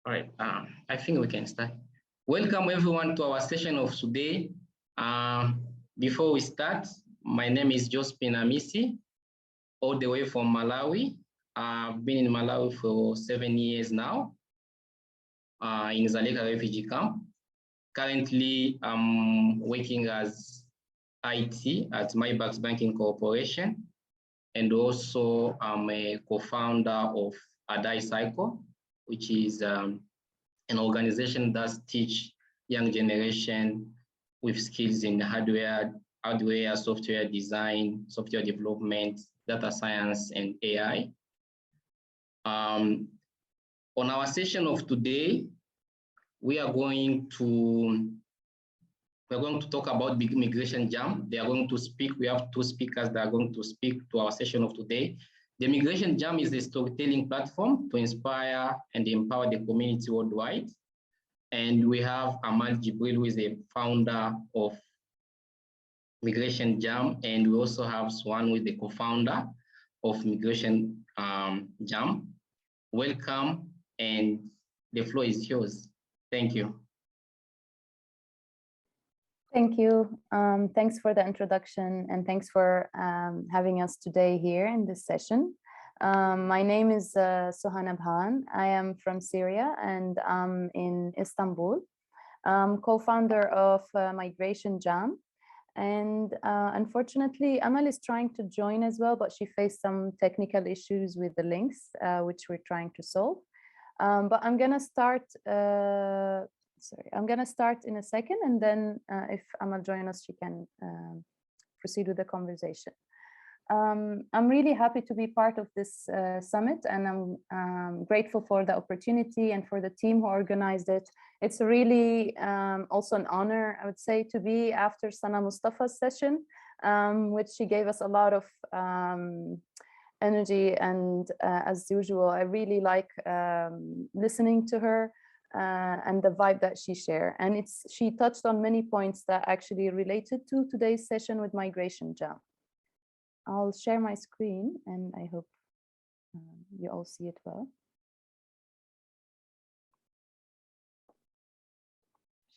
All right, I think we can start. Welcome everyone to our session of today. Before we start, my name is Josephine Amisi, all the way from Malawi. I've been in Malawi for 7 years now, in Zaleka refugee camp. Currently, I'm working as IT at MyBags Banking Corporation, and also I'm a co-founder of Adai Cycle, which is an organization that teach young generation with skills in hardware, software design, software development, data science, and AI. On our session of today, we are going to talk about big migration jam. They are going to speak. We have two speakers that are going to speak to our session of today. The Migration Jam is a storytelling platform to inspire and empower the community worldwide. And we have Amal Jibril, who is a founder of Migration Jam. And we also have Suha, who is the co-founder of Migration Jam. Welcome, and the floor is yours. Thank you. Thank you. Thanks for the introduction, and thanks for having us today here in this session. My name is Suha Nabhan. I am from Syria and I'm in Istanbul. I'm co-founder of Migration Jam. And unfortunately, Amal is trying to join as well, but she faced some technical issues with the links, which we're trying to solve. But I'm gonna start I'm going to start in a second, and then if Amal joins us, she can proceed with the conversation. I'm really happy to be part of this summit, and I'm grateful for the opportunity and for the team who organized it. It's really also an honor, I would say, to be after Sana Mustafa's session, which she gave us a lot of energy, and as usual, I really like listening to her. And the vibe that she shared. And she touched on many points that actually related to today's session with Migration Jam. I'll share my screen, and I hope you all see it well.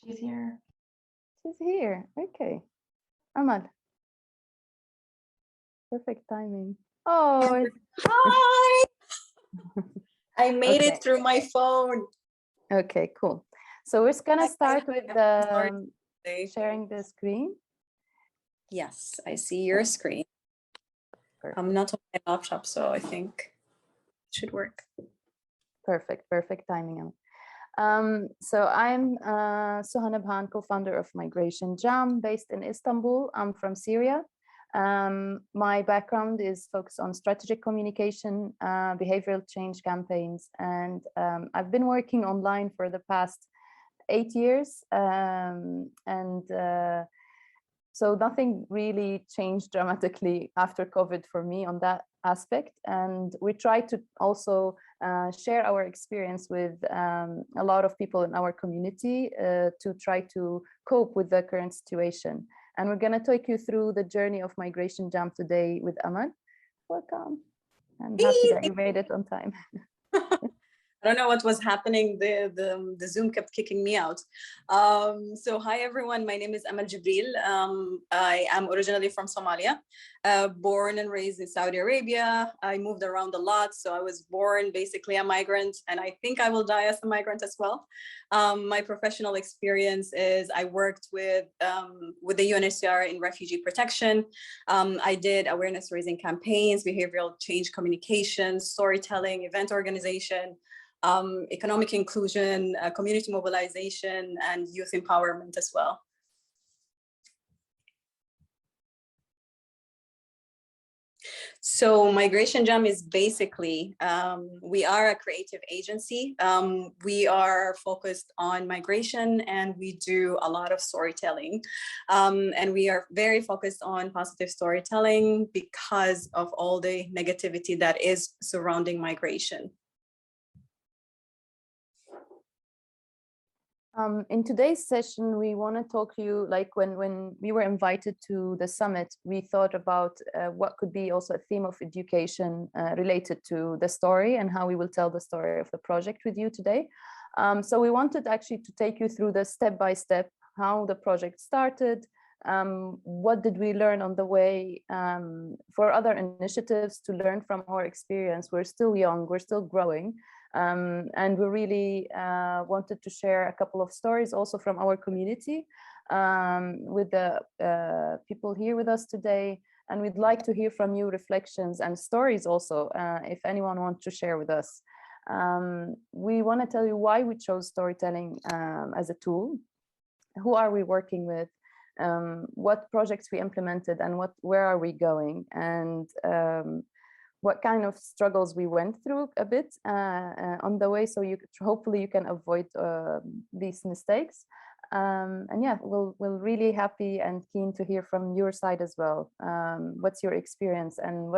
She's here. She's here, okay. Amal. Perfect timing. Oh, hi! I made it through my phone. Okay, cool. So we're gonna start with sharing the screen. Yes, I see your screen. Perfect. I'm not on my laptop, so I think it should work. Perfect, perfect timing. So I'm Suha Nabhan, co-founder of Migration Jam, based in Istanbul. I'm from Syria. My background is focused on strategic communication, behavioral change campaigns, and I've been working online for the past 8 years. So nothing really changed dramatically after COVID for me on that aspect. And we try to also share our experience with a lot of people in our community to try to cope with the current situation. And we're going to take you through the journey of Migration Jam today with Amal. Welcome. I'm happy that you made it on time. I don't know what was happening. The Zoom kept kicking me out. So hi, everyone. My name is Amal Jibril. I am originally from Somalia, born and raised in Saudi Arabia. I moved around a lot. So I was born basically a migrant, and I think I will die as a migrant as well. My professional experience is I worked with the UNHCR in refugee protection. I did awareness raising campaigns, behavioral change communication, storytelling, event organization, economic inclusion, community mobilization, and youth empowerment as well. So Migration Jam is basically, we are a creative agency. We are focused on migration, and we do a lot of storytelling. And we are very focused on positive storytelling because of all the negativity that is surrounding migration. In today's session, we want to talk to you, like when we were invited to the summit, we thought about what could be also a theme of education related to the story and how we will tell the story of the project with you today. So we wanted actually to take you through the step-by-step, how the project started, what did we learn on the way, for other initiatives to learn from our experience. We're still young, we're still growing. And we really wanted to share a couple of stories also from our community with the people here with us today. And we'd like to hear from you reflections and stories also, if anyone wants to share with us. We want to tell you why we chose storytelling as a tool. Who are we working with? What projects we implemented and where are we going? And what kind of struggles we went through a bit on the way, so hopefully you can avoid these mistakes. And yeah, we'll really happy and keen to hear from your side as well. What's your experience, and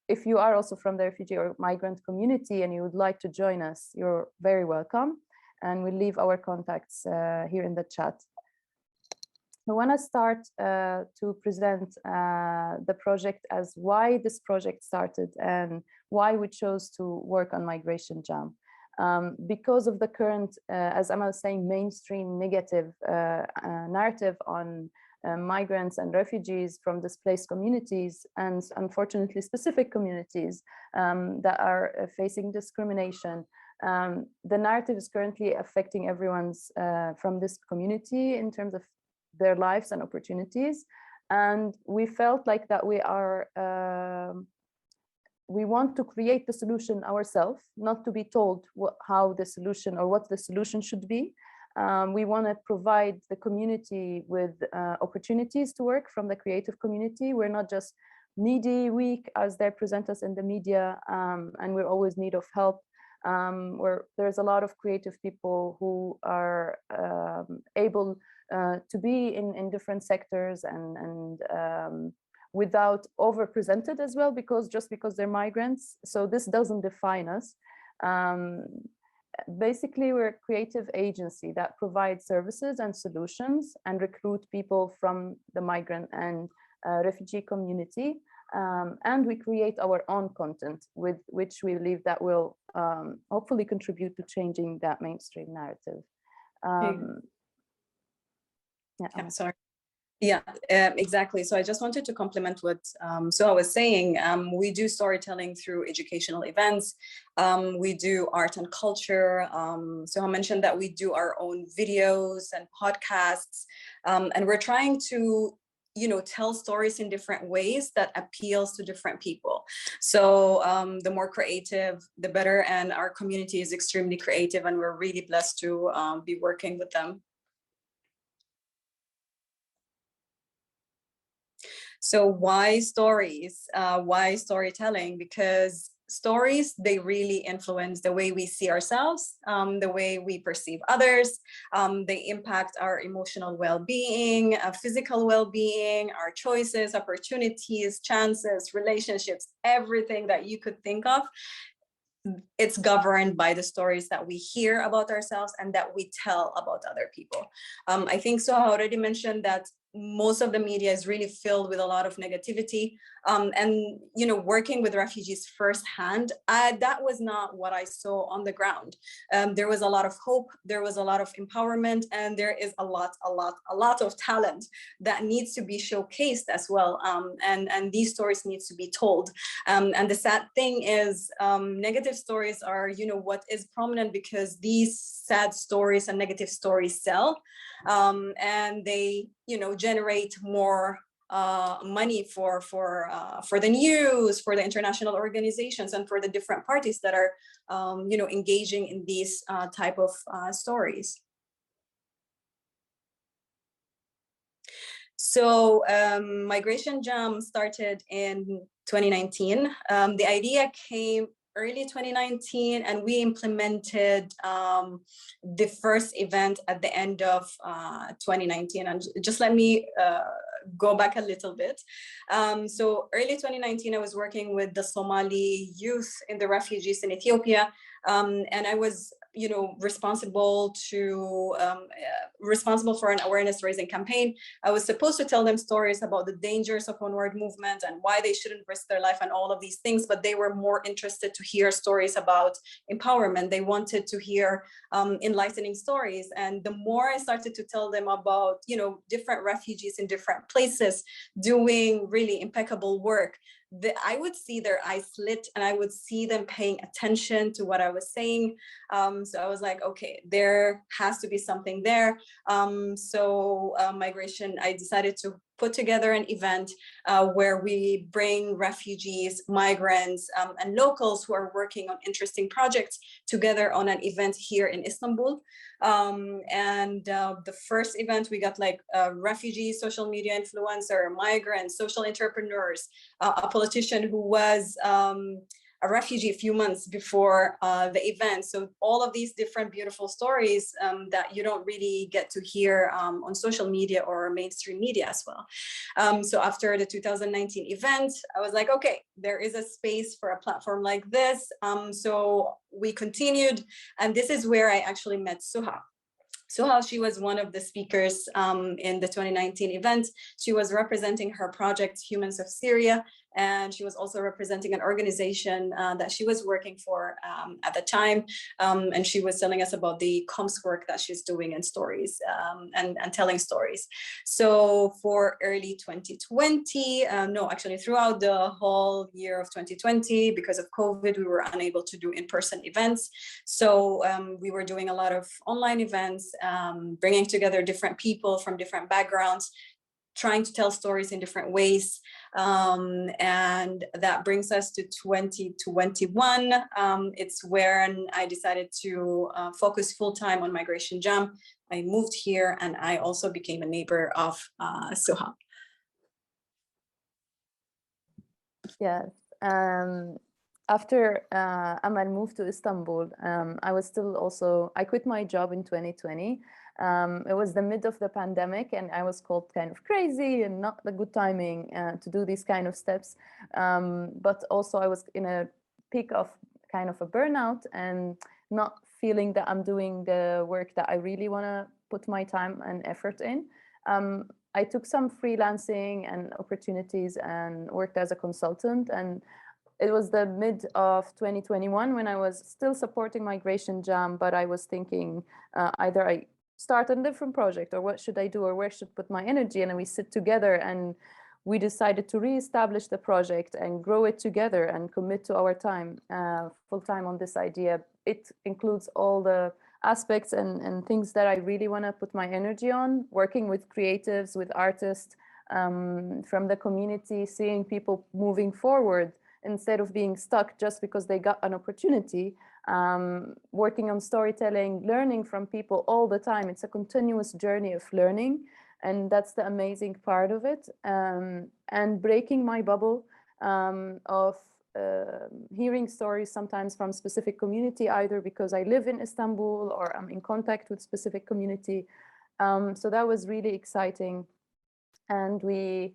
if you are also from the refugee or migrant community and you would like to join us, you're very welcome. And we'll leave our contacts here in the chat. I want to start to present the project as why this project started and why we chose to work on Migration Jam. Because of the current, as Amal was saying, mainstream negative narrative on migrants and refugees from displaced communities, and unfortunately specific communities that are facing discrimination. The narrative is currently affecting everyone's from this community in terms of their lives and opportunities. And we felt like that we want to create the solution ourselves, not to be told how the solution or what the solution should be. We want to provide the community with opportunities to work from the creative community. We're not just needy, weak, as they present us in the media, and we're always in need of help. Where there's a lot of creative people who are able to be in different sectors and without overrepresented as well, because they're migrants. So this doesn't define us. Basically, we're a creative agency that provides services and solutions and recruit people from the migrant and refugee community. And we create our own content with which we believe that will hopefully contribute to changing that mainstream narrative. Yeah, sorry. Yeah, exactly. So I just wanted to complement what Suha was saying. We do storytelling through educational events. We do art and culture. Suha mentioned that we do our own videos and podcasts. And we're trying to tell stories in different ways that appeals to different people. So the more creative, the better. And our community is extremely creative, and we're really blessed to be working with them. So why stories? Why storytelling? Because stories, they really influence the way we see ourselves, the way we perceive others. They impact our emotional well-being, physical well-being, our choices, opportunities, chances, relationships, everything that you could think of. It's governed by the stories that we hear about ourselves and that we tell about other people. I think Suha already mentioned that most of the media is really filled with a lot of negativity. And working with refugees firsthand, that was not what I saw on the ground. There was a lot of hope, there was a lot of empowerment, and there is a lot of talent that needs to be showcased as well. And these stories needs to be told. And the sad thing is, negative stories are, what is prominent because these sad stories and negative stories sell, and they, generate more money for the news, for the international organizations, and for the different parties that are, engaging in these type of stories. So Migration Jam started in 2019. The idea came early 2019, and we implemented the first event at the end of 2019. And just let me go back a little bit. So early 2019, I was working with the Somali youth in the refugees in Ethiopia. And I was, responsible for an awareness raising campaign. I was supposed to tell them stories about the dangers of onward movement and why they shouldn't risk their life and all of these things, but they were more interested to hear stories about empowerment. They wanted to hear enlightening stories. And the more I started to tell them about, different refugees in different places doing really impeccable work, I would see their eyes lit and I would see them paying attention to what I was saying. So I was like, okay, there has to be something there. Migration, I decided to put together an event where we bring refugees, migrants, and locals who are working on interesting projects together on an event here in Istanbul. The first event, we got like a refugee social media influencer, migrants, social entrepreneurs, a politician who was a refugee a few months before the event. So all of these different beautiful stories that you don't really get to hear on social media or mainstream media as well. So after the 2019 event, I was like, okay, there is a space for a platform like this. So we continued, and this is where I actually met Suha. Suha, she was one of the speakers in the 2019 event. She was representing her project, Humans of Syria, and she was also representing an organization that she was working for at the time. And she was telling us about the comms work that she's doing in stories and telling stories. So for early 2020, actually throughout the whole year of 2020, because of COVID, we were unable to do in-person events. So we were doing a lot of online events, bringing together different people from different backgrounds, trying to tell stories in different ways. And that brings us to 2021. It's when I decided to focus full-time on Migration Jam. I moved here and I also became a neighbor of Suha. Yes. After Amal moved to Istanbul, I quit my job in 2020. It was the mid of the pandemic and I was called kind of crazy and not the good timing to do these kind of steps. But also I was in a peak of kind of a burnout and not feeling that I'm doing the work that I really want to put my time and effort in. I took some freelancing and opportunities and worked as a consultant, and it was the mid of 2021 when I was still supporting Migration Jam, but I was thinking either I start a different project or what should I do or where should I put my energy, and we sit together and we decided to reestablish the project and grow it together and commit to our time full time on this idea. It includes all the aspects and things that I really want to put my energy on, working with creatives, with artists from the community, seeing people moving forward instead of being stuck just because they got an opportunity, working on storytelling, learning from people all the time. It's a continuous journey of learning, and that's the amazing part of it. And breaking my bubble of hearing stories sometimes from specific community, either because I live in Istanbul or I'm in contact with specific community. So that was really exciting. And we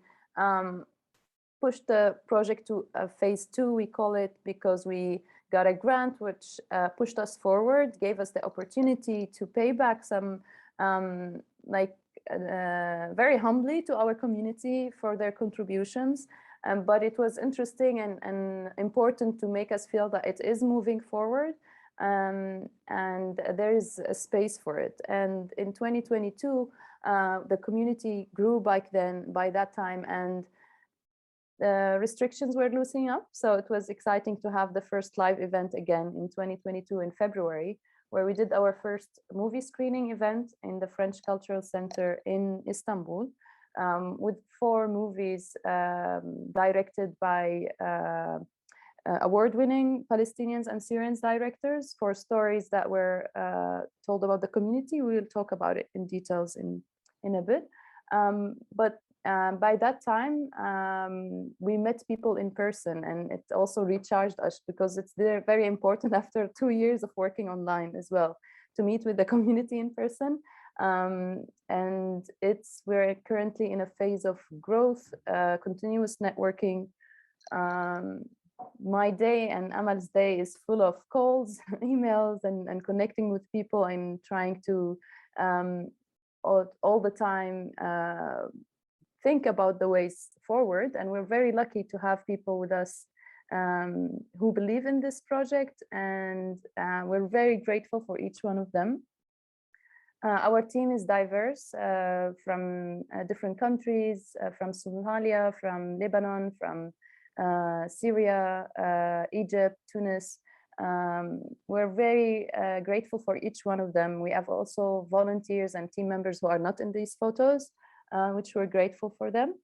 pushed the project to phase 2, we call it, because we got a grant which pushed us forward, gave us the opportunity to pay back some, very humbly to our community for their contributions. But it was interesting and important to make us feel that it is moving forward, and there is a space for it. And in 2022, the community grew by that time, and restrictions were loosening up. So it was exciting to have the first live event again in 2022 in February, where we did our first movie screening event in the French Cultural Center in Istanbul, with 4 movies directed by award-winning Palestinians and Syrians directors for stories that were told about the community. We will talk about it in details in a bit. But by that time, we met people in person, and it also recharged us, because it's very important after 2 years of working online as well to meet with the community in person. And we're currently in a phase of growth, continuous networking my day and Amal's day is full of calls, emails, and connecting with people and trying to all the time think about the ways forward. And we're very lucky to have people with us who believe in this project, and we're very grateful for each one of them. Our team is diverse from different countries, from Somalia, from Lebanon, from Syria, Egypt, Tunis. We're very grateful for each one of them. We have also volunteers and team members who are not in these photos, which we're grateful for them.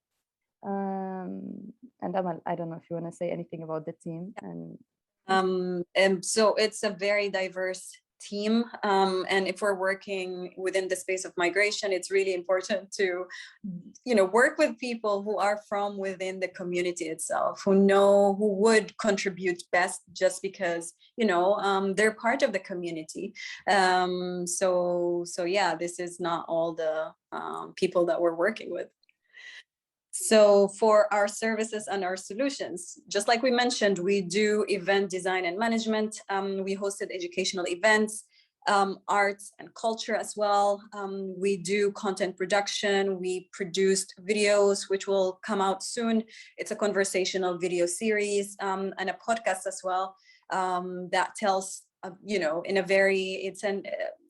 And Amal, I don't know if you want to say anything about the team. And so it's a very diverse team, and if we're working within the space of migration, it's really important to, work with people who are from within the community itself, who would contribute best, just because they're part of the community. So yeah, this is not all the people that we're working with. So for our services and our solutions, just like we mentioned, we do event design and management. We hosted educational events, arts and culture as well. We do content production. We produced videos, which will come out soon. It's a conversational video series and a podcast as well that tells,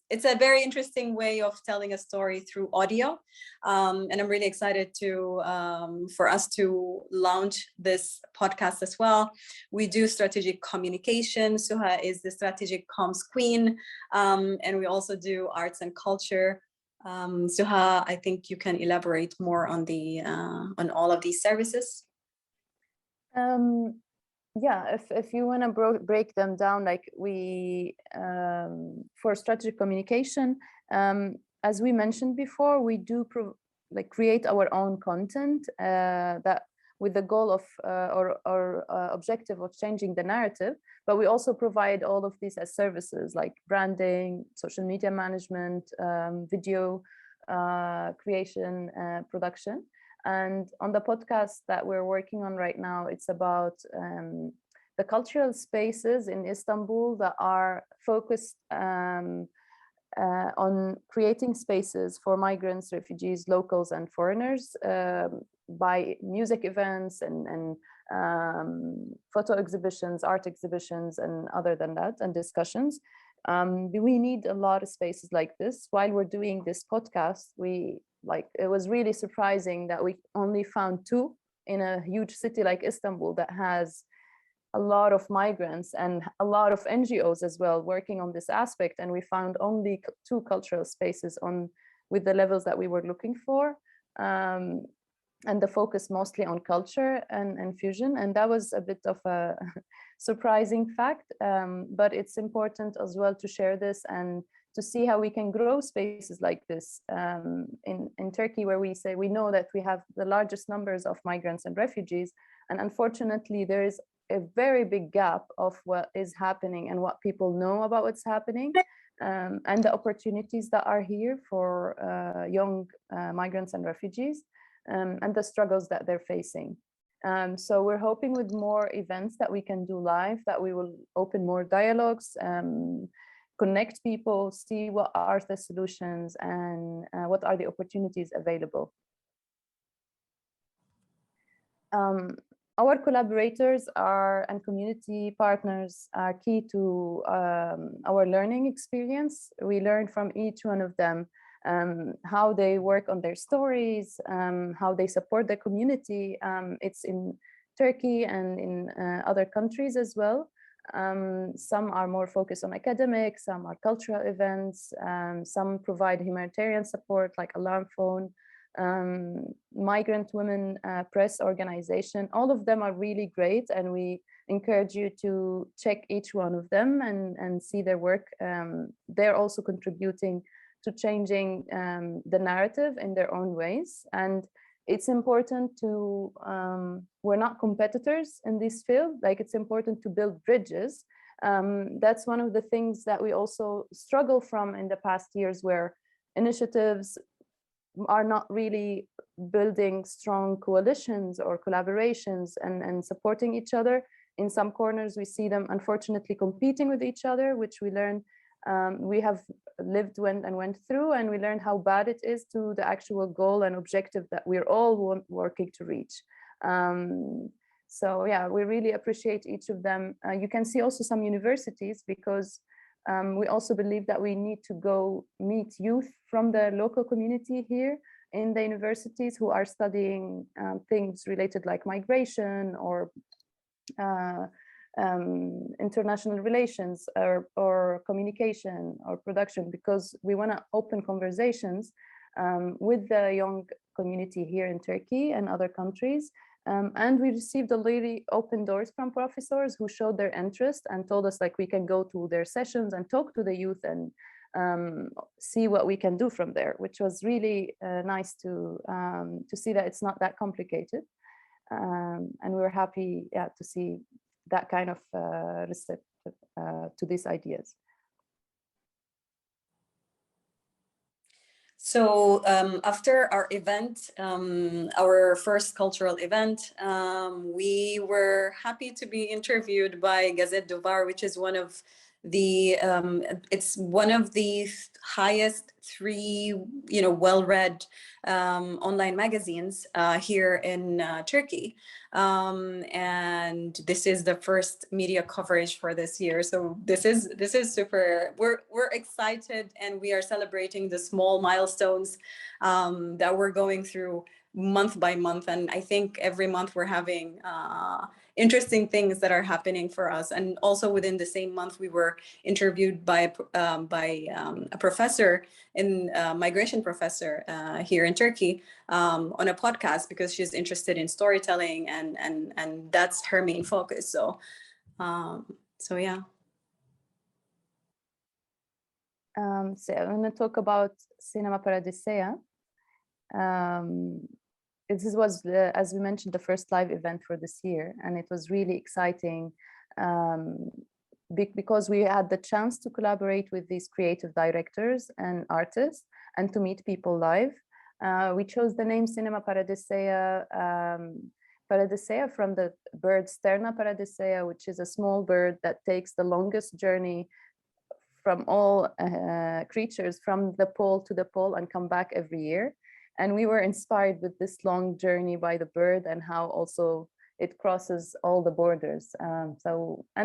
it's a very interesting way of telling a story through audio. And I'm really excited for us to launch this podcast as well. We do strategic communication. Suha is the strategic comms queen. And we also do arts and culture. Suha, I think you can elaborate more on on all of these services. Yeah, if you want to break them down, like we, for strategic communication, as we mentioned before, we do create our own content that with the goal of or objective of changing the narrative, but we also provide all of these as services like branding, social media management, video creation, production. And on the podcast that we're working on right now, it's about the cultural spaces in Istanbul that are focused on creating spaces for migrants, refugees, locals, and foreigners by music events and photo exhibitions, art exhibitions, and other than that, and discussions. We need a lot of spaces like this. While we're doing this podcast, it was really surprising that we only found 2 in a huge city like Istanbul that has a lot of migrants and a lot of NGOs as well working on this aspect. And we found only 2 cultural spaces with the levels that we were looking for. And the focus mostly on culture and fusion. And that was a bit of a surprising fact, but it's important as well to share this and to see how we can grow spaces like this in Turkey, where we know that we have the largest numbers of migrants and refugees. And unfortunately, there is a very big gap of what is happening and what people know about what's happening, and the opportunities that are here for young migrants and refugees, and the struggles that they're facing. So we're hoping with more events that we can do live, that we will open more dialogues, connect people, see what are the solutions and what are the opportunities available. Our collaborators and community partners are key to our learning experience. We learn from each one of them how they work on their stories, how they support the community. It's in Turkey and in other countries as well. Some are more focused on academic, some are cultural events, some provide humanitarian support like Alarm Phone, Migrant Women Press Organization. All of them are really great, and we encourage you to check each one of them and see their work. They're also contributing to changing the narrative in their own ways. And it's important to, we're not competitors in this field, like it's important to build bridges. That's one of the things that we also struggle from in the past years, where initiatives are not really building strong coalitions or collaborations and supporting each other. in some corners, we see them unfortunately competing with each other, which we learn we have lived went through, and we learned how bad it is to the actual goal and objective that we're all working to reach. So yeah, we really appreciate each of them. You can see also some universities, because we also believe that we need to go meet youth from the local community here in the universities who are studying things related like migration or international relations or communication or production, because we want to open conversations with the young community here in Turkey and other countries. And we received a really open doors from professors who showed their interest and told us like we can go to their sessions and talk to the youth and see what we can do from there, which was really nice to see that it's not that complicated. And we were happy, yeah, to see that kind of receptive to these ideas. So after our event, our first cultural event, we were happy to be interviewed by Gazette Duvar, which is one of the it's one of the highest three, well-read online magazines here in Turkey. And this is the first media coverage for this year. So this is super. We're excited, and we are celebrating the small milestones that we're going through month by month. And I think every month we're having interesting things that are happening for us. And also within the same month, we were interviewed by a professor, migration professor here in Turkey, on a podcast, because she's interested in storytelling, and that's her main focus. So yeah. So I'm going to talk about Cinema Paradisea. This was, as we mentioned, the first live event for this year, and it was really exciting because we had the chance to collaborate with these creative directors and artists and to meet people live. We chose the name Cinema Paradisea, Paradisea from the bird Sterna paradisea, which is a small bird that takes the longest journey from all creatures from the pole to the pole and come back every year. And we were inspired with this long journey by the bird and how also it crosses all the borders. And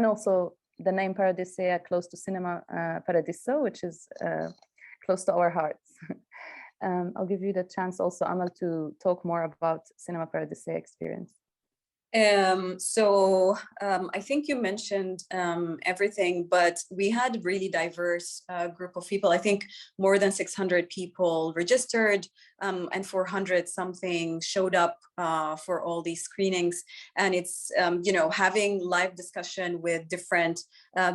also the name Paradisea close to Cinema Paradiso, which is close to our hearts. I'll give you the chance also, Amal, to talk more about Cinema Paradisea experience. I think you mentioned everything, but we had a really diverse group of people. I think more than 600 people registered, and 400 something showed up for all these screenings. And it's, having live discussion with different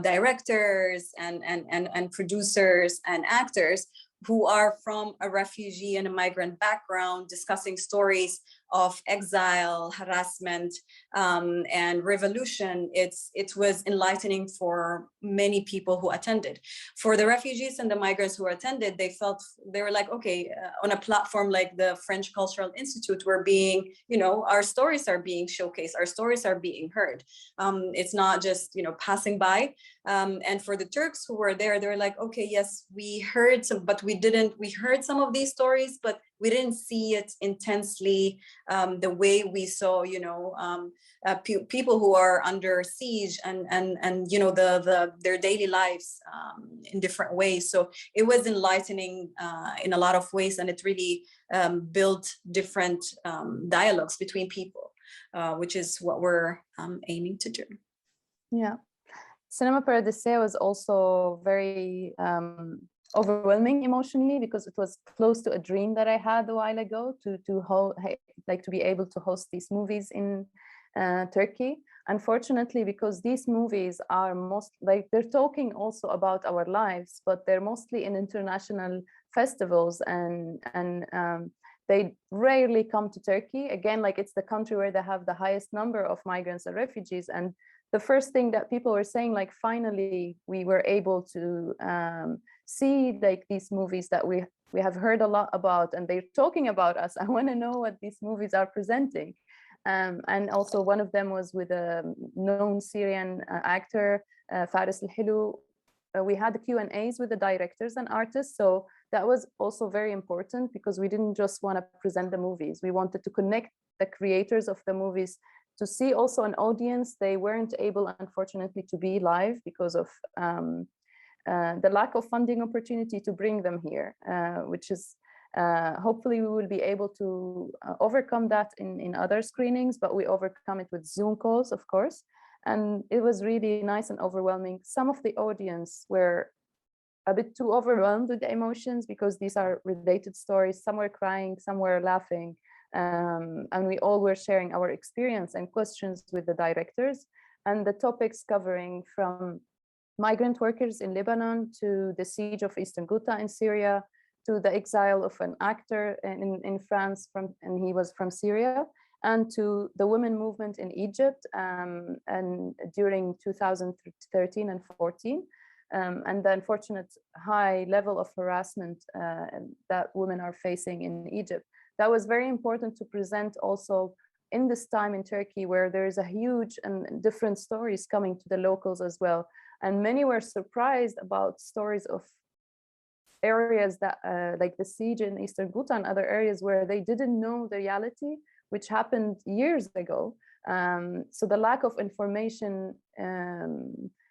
directors and producers and actors who are from a refugee and a migrant background, discussing stories of exile, harassment, and revolution. It was enlightening for many people who attended. For the refugees and the migrants who attended, they were like, okay, on a platform like the French Cultural Institute, we're being, our stories are being showcased, our stories are being heard. It's not just, passing by. And for the Turks who were there, they were like, okay, yes, we heard some, but we heard some of these stories, but we didn't see it intensely the way we saw, people who are under siege and their daily lives in different ways. So it was enlightening in a lot of ways, and it really built different dialogues between people, which is what we're aiming to do. Yeah. Cinema Paradisea was also very overwhelming emotionally, because it was close to a dream that I had a while ago to be able to host these movies in Turkey. Unfortunately, because these movies are they're talking also about our lives, but they're mostly in international festivals, and they rarely come to Turkey. Again, it's the country where they have the highest number of migrants and refugees. And the first thing that people were saying, finally we were able to see these movies that we have heard a lot about, and they're talking about us. I want to know what these movies are presenting. And also one of them was with a known Syrian actor, Faris Al-Hilu. We had the Q&As with the directors and artists. So that was also very important because we didn't just want to present the movies. We wanted to connect the creators of the movies to see also an audience. They weren't able, unfortunately, to be live because of the lack of funding opportunity to bring them here, which is hopefully we will be able to overcome that in other screenings, but we overcome it with Zoom calls, of course. And it was really nice and overwhelming. Some of the audience were a bit too overwhelmed with the emotions because these are related stories. Some were crying, some were laughing. And we all were sharing our experience and questions with the directors, and the topics covering from migrant workers in Lebanon to the siege of Eastern Ghouta in Syria, to the exile of an actor in France, and he was from Syria, and to the women movement in Egypt and during 2013 and 14, and the unfortunate high level of harassment that women are facing in Egypt. That was very important to present also in this time in Turkey, where there is a huge and different stories coming to the locals as well. And many were surprised about stories of areas that like the siege in Eastern Ghouta and other areas where they didn't know the reality, which happened years ago. So the lack of information,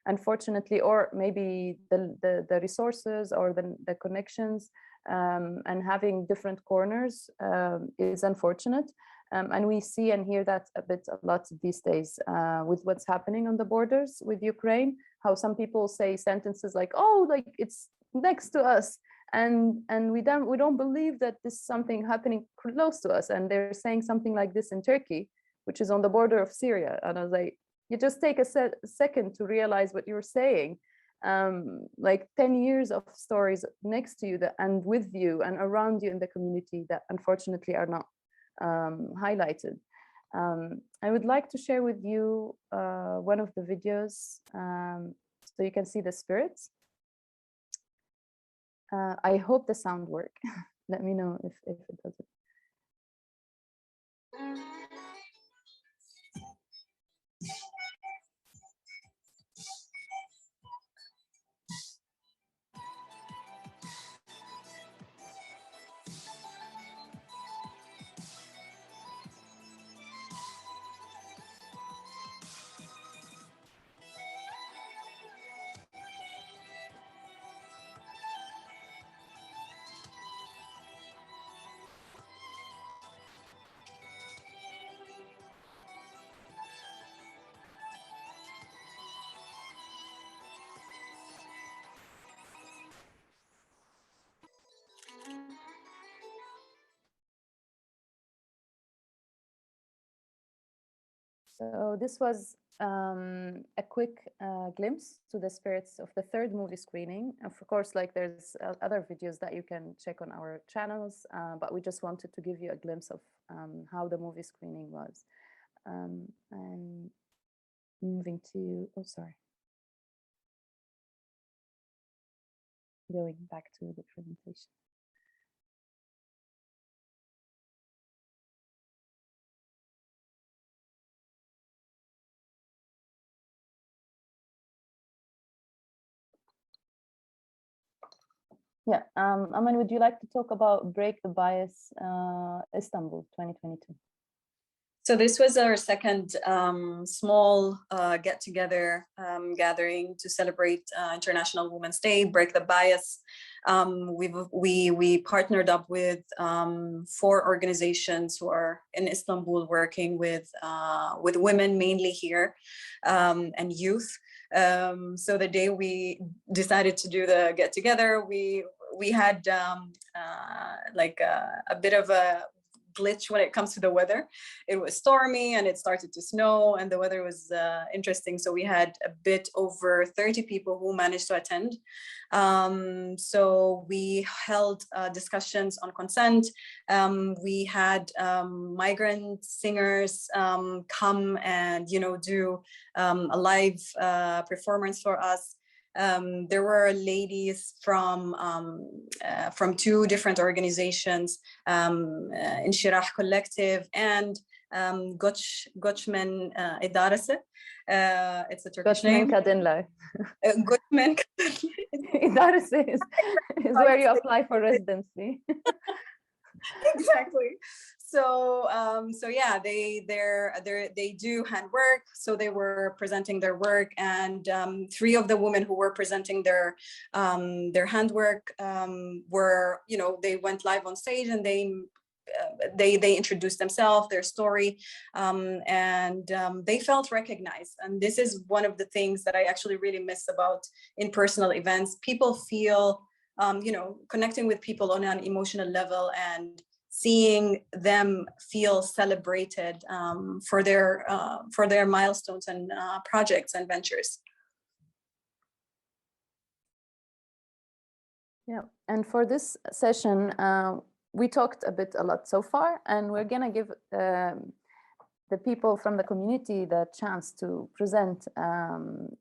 unfortunately, or maybe the resources or the connections, and having different corners is unfortunate. And we see and hear that a lot these days with what's happening on the borders with Ukraine, how some people say sentences like, oh, like it's next to us. And we don't believe that this is something happening close to us. And they're saying something like this in Turkey, which is on the border of Syria. And I was like, you just take a second to realize what you're saying. Like 10 years of stories next to you and with you and around you in the community that unfortunately are not highlighted. I would like to share with you one of the videos so you can see the spirits. I hope the sound works. Let me know if it doesn't. So this was a quick glimpse to the spirits of the third movie screening. Of course, like there's other videos that you can check on our channels, but we just wanted to give you a glimpse of how the movie screening was. And moving to, oh, sorry. Going back to the presentation. Yeah, Amal, would you like to talk about Break the Bias Istanbul 2022? So this was our second small get-together gathering to celebrate International Women's Day, Break the Bias. We partnered up with 4 organizations who are in Istanbul working with women mainly here and youth. So the day we decided to do the get-together, we had like a bit of a glitch when it comes to the weather. It was stormy and it started to snow and the weather was interesting. So we had a bit over 30 people who managed to attend. So we held discussions on consent. We had migrant singers come and, you know, do a live performance for us. There were ladies from 2 different organizations, Inshirah Collective and Göçmen İdaresi. It's a Turkish name. Kadınlar. Göçmen İdaresi is where you apply for residency. Exactly. So yeah, they do handwork. So they were presenting their work, and 3 of the women who were presenting their handwork were, they went live on stage, and they introduced themselves, their story, and they felt recognized. And this is one of the things that I actually really miss about in-person events. People feel connecting with people on an emotional level and seeing them feel celebrated for their milestones and projects and ventures. Yeah, and for this session, we talked a lot so far, and we're gonna give the people from the community the chance to present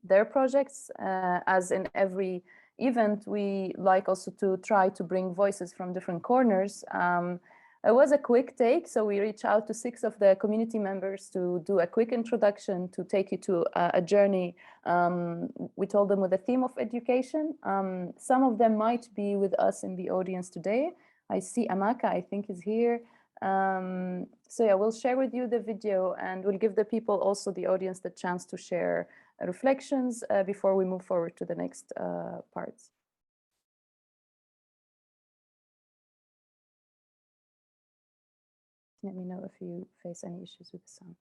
their projects. As in every event, we like also to try to bring voices from different corners. It was a quick take, so we reached out to 6 of the community members to do a quick introduction, to take you to a journey. We told them with the theme of education. Some of them might be with us in the audience today. I see Amaka, I think, is here. So yeah, we'll share with you the video, and we'll give the people, also the audience, the chance to share reflections before we move forward to the next parts. Let me know if you face any issues with the sound.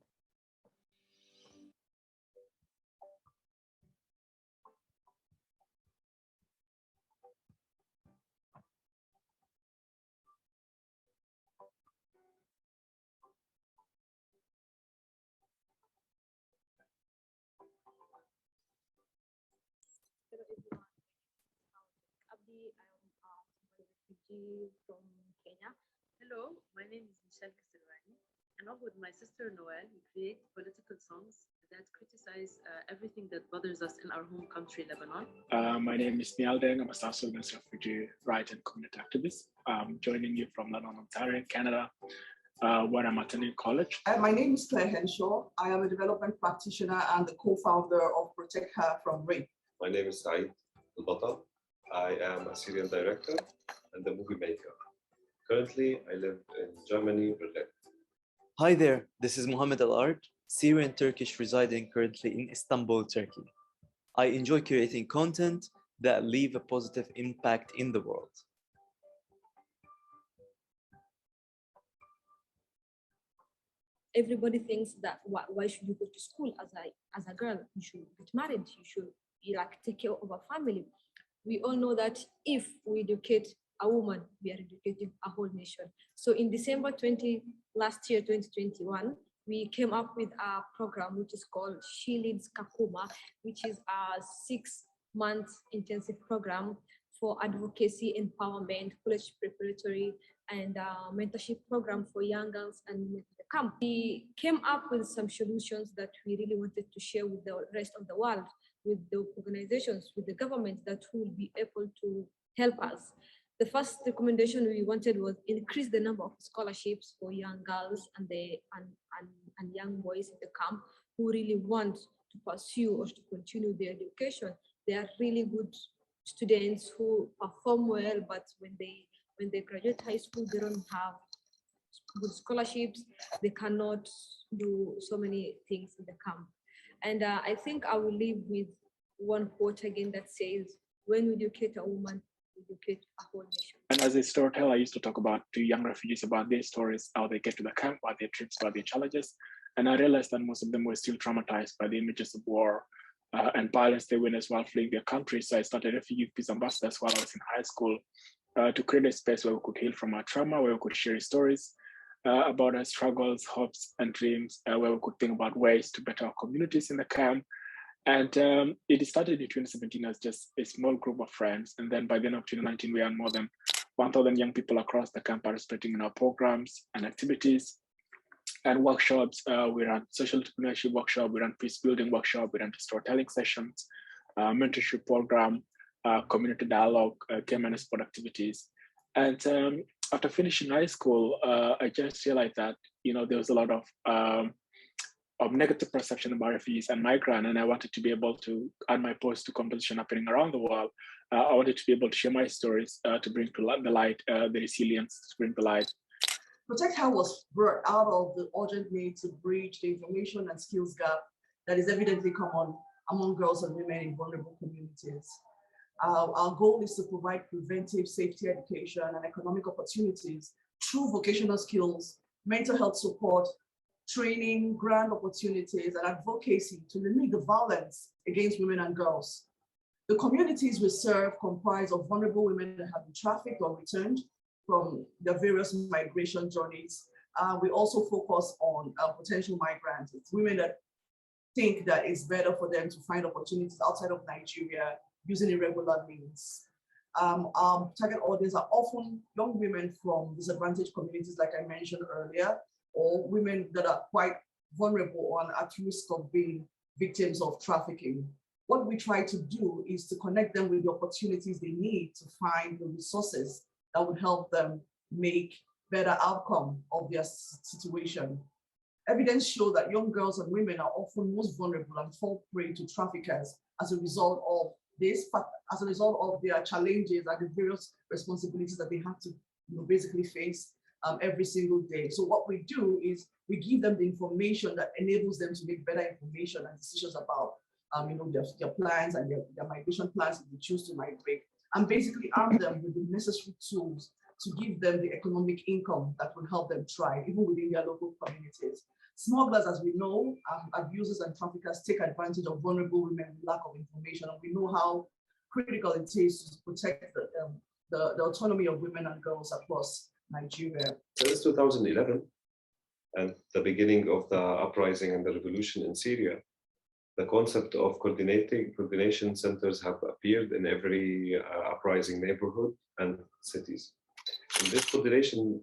Refugee from Kenya. Hello, my name is Michelle Kisirwani, and along with my sister Noel, we create political songs that criticize everything that bothers us in our home country, Lebanon. My name is Niall Deng. I'm a South Sudanese refugee, right, and community activist. I'm joining you from London, Ontario, Canada, where I'm attending college. My name is Claire Henshaw. I am a development practitioner and the co-founder of Protect Her from Rape. My name is Saeed Al-Batal. I am a Syrian director and a movie maker. Currently, I live in Germany, Berlin. Hi there, this is Mohammed Al-Ard, Syrian Turkish residing currently in Istanbul, Turkey. I enjoy creating content that leave a positive impact in the world. Everybody thinks that why should you go to school as a girl? You should get married, you should take care of a family. We all know that if we educate a woman, we are educating a whole nation. So in December last year, 2021, we came up with a program which is called She Leads Kakuma, which is a 6-month intensive program for advocacy, empowerment, college preparatory, and mentorship program for young girls and the camp. We came up with some solutions that we really wanted to share with the rest of the world, with the organizations, with the government that will be able to help us. The first recommendation we wanted was increase the number of scholarships for young girls and young boys in the camp who really want to pursue or to continue their education. They are really good students who perform well, but when they graduate high school, they don't have good scholarships. They cannot do so many things in the camp. And I think I will leave with one quote again that says, when we educate a woman, we educate a whole nation. And as a storyteller, I used to talk to young refugees about their stories, how they get to the camp, what their trips, what their challenges. And I realized that most of them were still traumatized by the images of war and violence they witnessed while fleeing their country. So I started Refugee Peace Ambassadors while I was in high school to create a space where we could heal from our trauma, where we could share stories about our struggles, hopes, and dreams, where we could think about ways to better our communities in the camp. And it started in 2017 as just a small group of friends. And then by the end of 2019, we had more than 1,000 young people across the camp participating in our programs and activities and workshops. We ran social entrepreneurship workshop, we ran peace building workshop, we ran storytelling sessions, mentorship program, community dialogue, game and sport activities. And after finishing high school, I just realized that, there was a lot of negative perception about refugees and migrants, and I wanted to be able to add my voice to conversation happening around the world. I wanted to be able to share my stories to bring to the light the resilience, to bring the light. Protect Her was brought out of the urgent need to bridge the information and skills gap that is evidently common among girls and women in vulnerable communities. Our goal is to provide preventive safety education and economic opportunities through vocational skills, mental health support, training, grant opportunities, and advocacy to limit the violence against women and girls. The communities we serve comprise of vulnerable women that have been trafficked or returned from their various migration journeys. We also focus on potential migrants. It's women that think that it's better for them to find opportunities outside of Nigeria using irregular means. Our target audience are often young women from disadvantaged communities, like I mentioned earlier, or women that are quite vulnerable and at risk of being victims of trafficking. What we try to do is to connect them with the opportunities they need to find the resources that would help them make better outcome of their situation. Evidence shows that young girls and women are often most vulnerable and fall prey to traffickers as a result of this, as a result of their challenges and the various responsibilities that they have to basically face every single day. So what we do is we give them the information that enables them to make better information and decisions about their plans and their migration plans if they choose to migrate, and basically arm them with the necessary tools to give them the economic income that will help them thrive, even within their local communities. Smugglers, as we know, abusers and traffickers take advantage of vulnerable women with lack of information, and we know how critical it is to protect the autonomy of women and girls across Nigeria. Since 2011 and the beginning of the uprising and the revolution in Syria, the concept of coordination centers have appeared in every uprising neighborhood and cities. And these coordination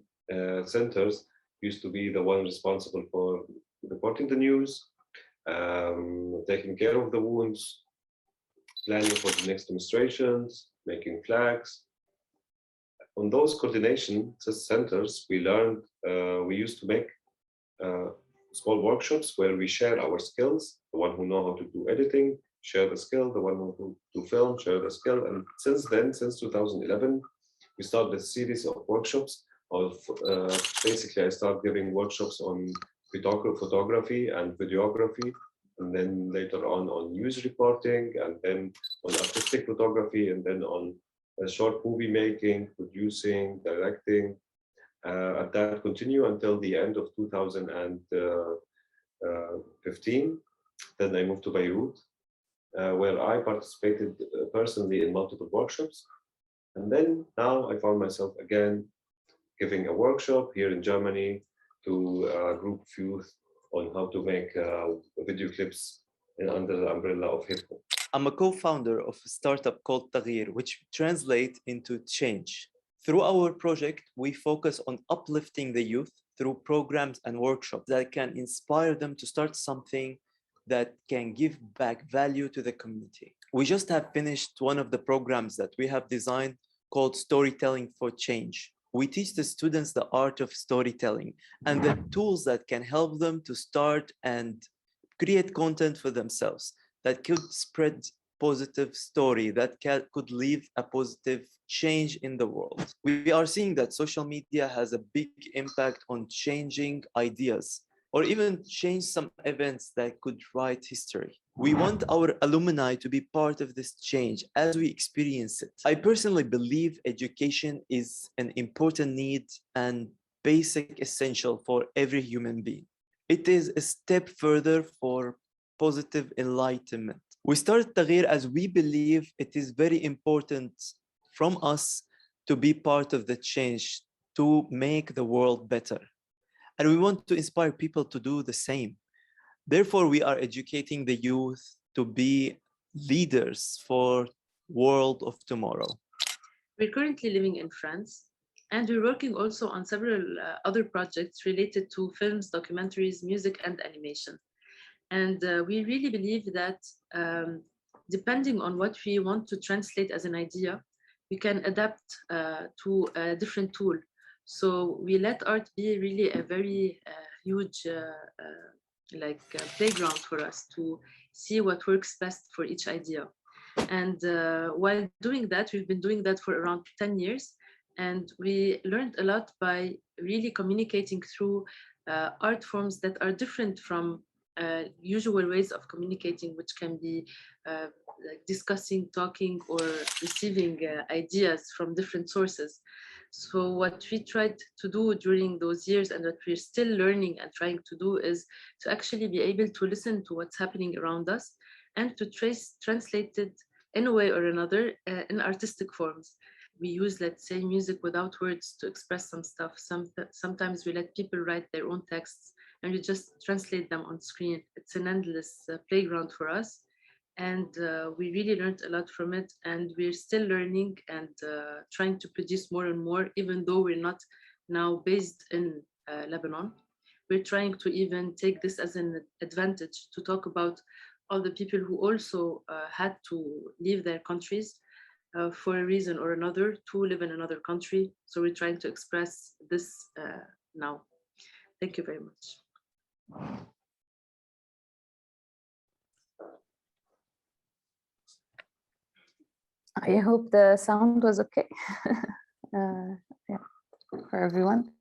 centers used to be the one responsible for reporting the news, taking care of the wounds, planning for the next demonstrations, making flags. On those coordination centers, we learned, we used to make small workshops where we share our skills. The one who know how to do editing, share the skill. The one who do film, share the skill. And since then, since 2011, we started a series of workshops of, basically I started giving workshops on photography and videography, and then later on news reporting, and then on artistic photography, and then on short movie making, producing, directing. And that continued until the end of 2015. Then I moved to Beirut, where I participated personally in multiple workshops. And then now I found myself again giving a workshop here in Germany to a group of youth on how to make video clips under the umbrella of hip hop. I'm a co-founder of a startup called Taghir, which translates into change. Through our project, we focus on uplifting the youth through programs and workshops that can inspire them to start something that can give back value to the community. We just have finished one of the programs that we have designed called Storytelling for Change. We teach the students the art of storytelling and the tools that can help them to start and create content for themselves that could spread positive story, that could leave a positive change in the world. We are seeing that social media has a big impact on changing ideas or even change some events that could write history. We want our alumni to be part of this change as we experience it. I personally believe education is an important need and basic essential for every human being. It is a step further for positive enlightenment. We started Taghir as we believe it is very important from us to be part of the change, to make the world better. And we want to inspire people to do the same. Therefore, we are educating the youth to be leaders for world of tomorrow. We're currently living in France, and we're working also on several other projects related to films, documentaries, music, and animation. And we really believe that depending on what we want to translate as an idea, we can adapt to a different tool. So we let art be really a very huge playground for us to see what works best for each idea. And while doing that, we've been doing that for around 10 years. And we learned a lot by really communicating through art forms that are different from usual ways of communicating, which can be like discussing, talking, or receiving ideas from different sources. So what we tried to do during those years, and what we're still learning and trying to do, is to actually be able to listen to what's happening around us and to translate it in a way or another in artistic forms. We use, let's say, music without words to express some stuff. Sometimes we let people write their own texts and we just translate them on screen. It's an endless playground for us. And we really learned a lot from it. And we're still learning and trying to produce more and more, even though we're not now based in Lebanon. We're trying to even take this as an advantage to talk about all the people who also had to leave their countries for a reason or another to live in another country. So we're trying to express this now. Thank you very much. I hope the sound was okay yeah, for everyone.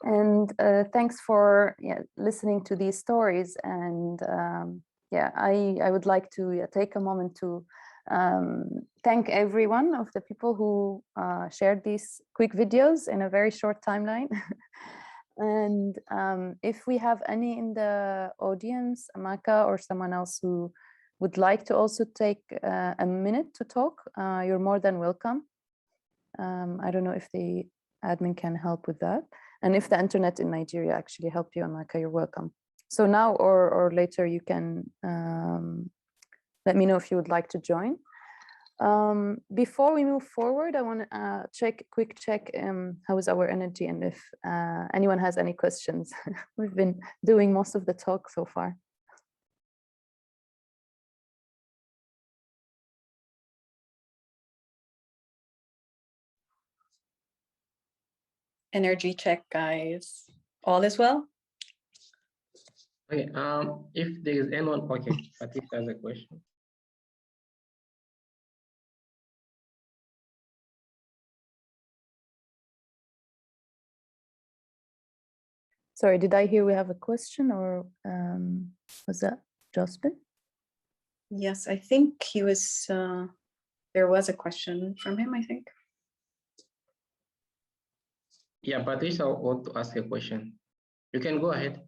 And thanks for listening to these stories. And I would like to take a moment to thank every one of the people who shared these quick videos in a very short timeline. And if we have any in the audience, Amaka or someone else who would like to also take a minute to talk, you're more than welcome. I don't know if the admin can help with that. And if the internet in Nigeria actually help you, Amaka, you're welcome. So now or later you can let me know if you would like to join. Before we move forward, I want to quick check how is our energy and if anyone has any questions. We've been doing most of the talk so far. Energy check, guys. All is well? Okay, if there is anyone, okay, Patricia has a question. Sorry, did I hear we have a question, or was that Josephine? Yes, I think he was, there was a question from him, I think. Yeah, Patricia want to ask a question. You can go ahead.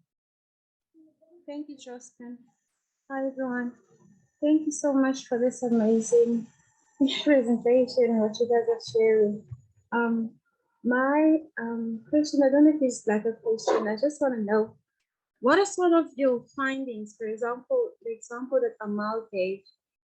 Thank you, Josephine. Hi, everyone. Thank you so much for this amazing presentation, what you guys are sharing. My question, I don't know if it's like a question, I just want to know, what are some of your findings? For example, the example that Amal gave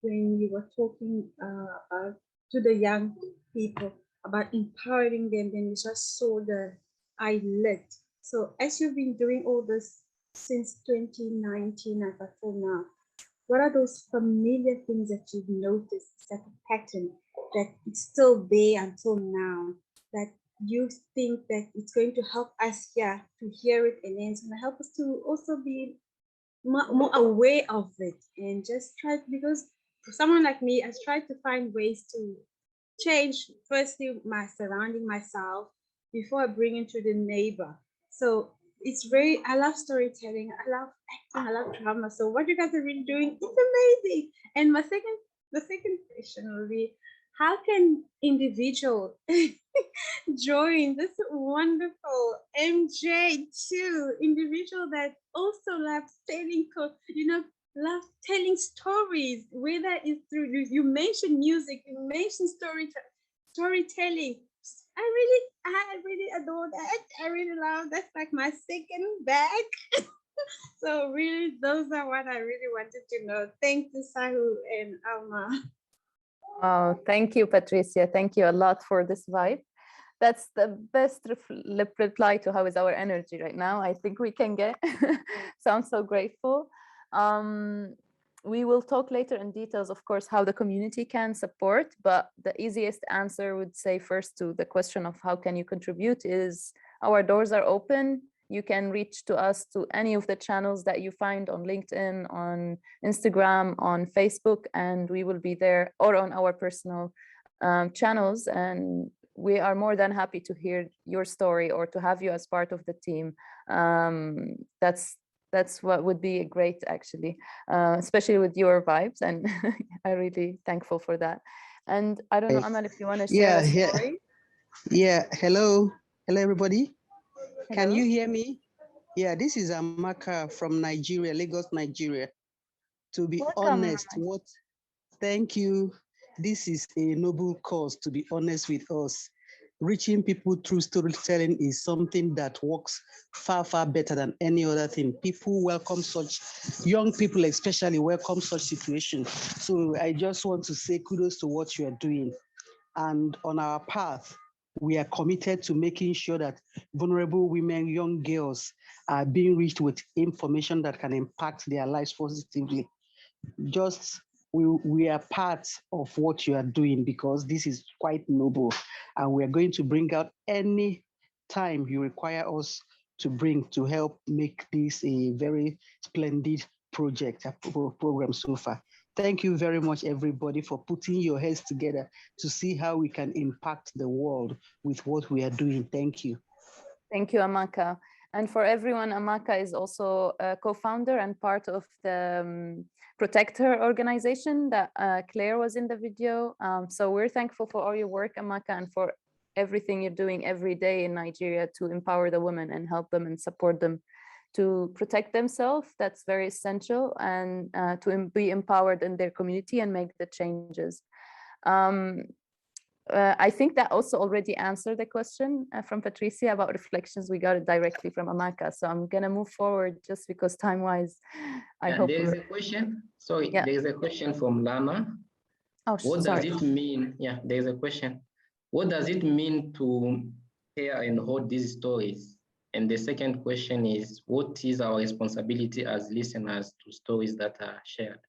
when you were talking to the young people about empowering them, then you just saw the eye lit. So as you've been doing all this since 2019 and until now, what are those familiar things that you've noticed, that pattern that it's still there until now, that you think that it's going to help us here to hear it, and then it's going to help us to also be more aware of it, and just try, because for someone like me, I try to find ways to change, firstly, my surrounding myself before I bring into the neighbor. So it's very, I love storytelling, I love acting, I love drama. So what you guys are really doing, it's amazing. And the second question will be, how can individual join this wonderful MJ2 individual that also loves telling, love telling stories, whether it's through, you mentioned music, you mentioned storytelling. I really adore that. I really love, that's like my second bag. So really, those are what I really wanted to know. Thank you, Sahu and Alma. Oh, thank you, Patricia. Thank you a lot for this vibe. That's the best reply to how is our energy right now. I think we can get. Sounds so grateful. we will talk later in details, of course, how the community can support, but the easiest answer would say first to the question of how can you contribute is our doors are open. You can reach to us to any of the channels that you find on LinkedIn, on Instagram, on Facebook, and we will be there, or on our personal channels. And we are more than happy to hear your story or to have you as part of the team. That's what would be great, actually, especially with your vibes. And I'm really thankful for that. And I don't know, Amal, if you want to share a story. Yeah. Hello, everybody. Hello. Can you hear me? Yeah, this is Amaka from Nigeria, Lagos, Nigeria. To be honest, thank you. This is a noble cause, to be honest with us. Reaching people through storytelling is something that works far, far better than any other thing. People welcome such, young people especially welcome such situations. So I just want to say kudos to what you are doing. And on our path, we are committed to making sure that vulnerable women, young girls are being reached with information that can impact their lives positively. We are part of what you are doing because this is quite noble, and we are going to bring out any time you require us to bring to help make this a very splendid project, program so far. Thank you very much, everybody, for putting your heads together to see how we can impact the world with what we are doing. Thank you. Thank you, Amaka. And for everyone, Amaka is also a co-founder and part of the Protect Her organization that Claire was in the video. So we're thankful for all your work, Amaka, and for everything you're doing every day in Nigeria to empower the women and help them and support them to protect themselves. That's very essential, and to be empowered in their community and make the changes. I think that also already answered the question from Patricia about reflections. We got it directly from Amaka. So I'm going to move forward just because time-wise, I hope. There is a question. Sorry, there is a question from Lana. Oh, what sorry. does it mean? Yeah, there is a question. What does it mean to hear and hold these stories? And the second question is, what is our responsibility as listeners to stories that are shared?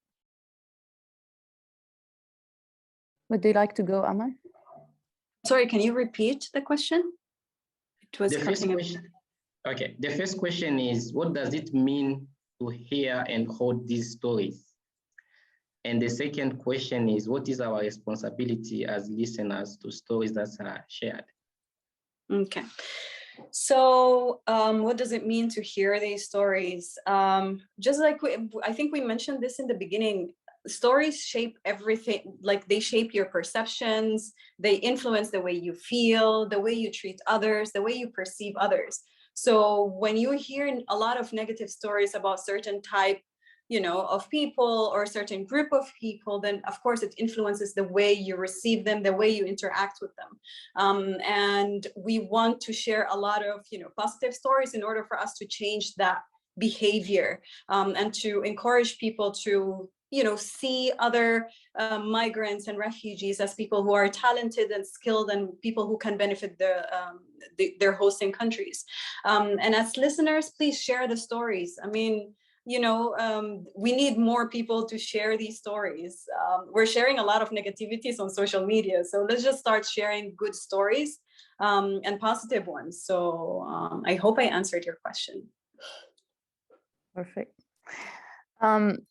Would you like to go, Amal? Sorry, can you repeat the question? It was cutting up. Okay, the first question is, what does it mean to hear and hold these stories? And the second question is, what is our responsibility as listeners to stories that are shared? Okay. So what does it mean to hear these stories? Just like I think we mentioned this in the beginning, stories shape everything. Like, they shape your perceptions, they influence the way you feel, the way you treat others, the way you perceive others. So when you hear a lot of negative stories about certain type, of people or a certain group of people, then of course it influences the way you receive them, the way you interact with them. And we want to share a lot of, positive stories in order for us to change that behavior, and to encourage people to, see other migrants and refugees as people who are talented and skilled and people who can benefit their hosting countries. And as listeners, please share the stories. I mean, we need more people to share these stories. We're sharing a lot of negativities on social media, so let's just start sharing good stories and positive ones. So I hope I answered your question. Perfect.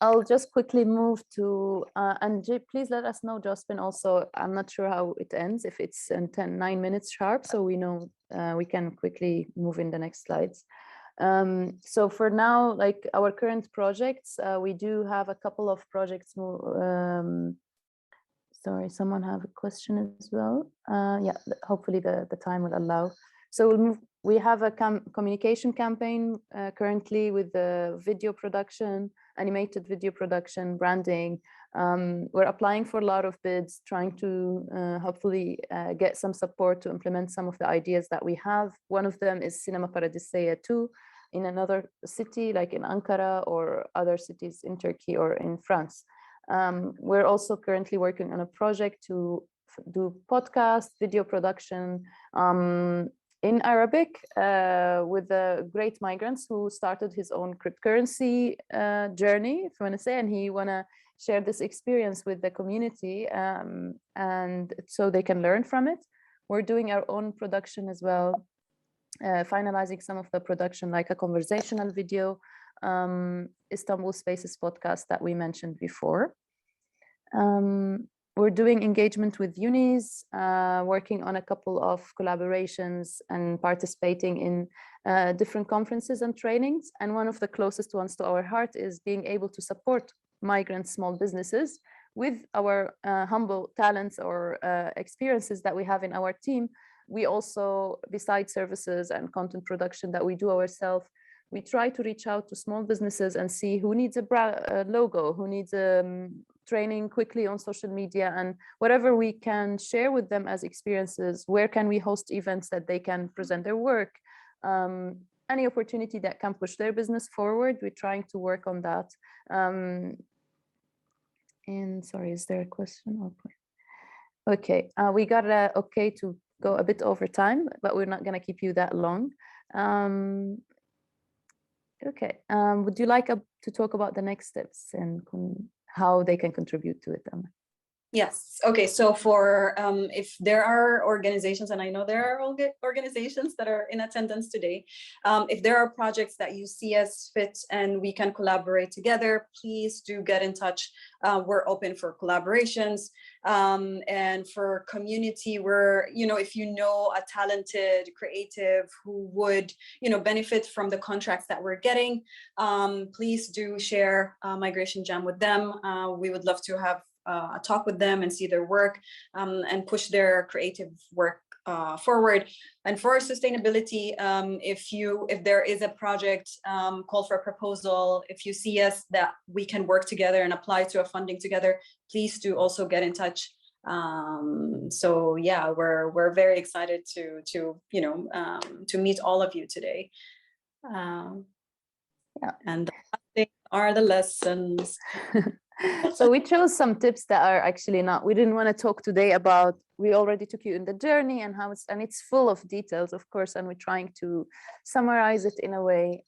I'll just quickly move to, and please let us know, Josephine, also, I'm not sure how it ends, if it's in 9 minutes sharp, so we know we can quickly move in the next slides. So for now, like our current projects, we do have a couple of projects. Sorry, someone have a question as well. Yeah, hopefully the time will allow. So we'll move. We have a communication campaign currently with the video production, animated video production, branding. We're applying for a lot of bids, trying to hopefully get some support to implement some of the ideas that we have. One of them is Cinema Paradiseya 2 in another city, like in Ankara or other cities in Turkey or in France. We're also currently working on a project to do podcast, video production, in Arabic with the great migrants who started his own cryptocurrency journey, if you want to say, and he want to share this experience with the community, and so they can learn from it. We're doing our own production as well, finalizing some of the production, like a conversational video, Istanbul Spaces podcast that we mentioned before. We're doing engagement with unis, working on a couple of collaborations and participating in different conferences and trainings. And one of the closest ones to our heart is being able to support migrant small businesses with our humble talents or experiences that we have in our team. We also, besides services and content production that we do ourselves, we try to reach out to small businesses and see who needs a logo, who needs training quickly on social media, and whatever we can share with them as experiences. Where can we host events that they can present their work? Any opportunity that can push their business forward, we're trying to work on that. And sorry, is there a question? Okay, we got okay to go a bit over time, but we're not going to keep you that long. Okay, would you like to talk about the next steps and how they can contribute to it, Amal? Yes. Okay. So for if there are organizations, and I know there are organizations that are in attendance today, if there are projects that you see as fit and we can collaborate together, please do get in touch. We're open for collaborations. And for community, we're, if you know a talented creative who would, benefit from the contracts that we're getting, please do share Migration Jam with them. We would love to have a talk with them and see their work and push their creative work forward. And for sustainability, if there is a project, call for a proposal, if you see us that we can work together and apply to a funding together, please do also get in touch. So yeah, we're very excited to meet all of you today. Yeah. And they are the lessons. So we chose some tips that are actually we didn't want to talk today about. We already took you in the journey and how it's full of details, of course, and we're trying to summarize it in a way.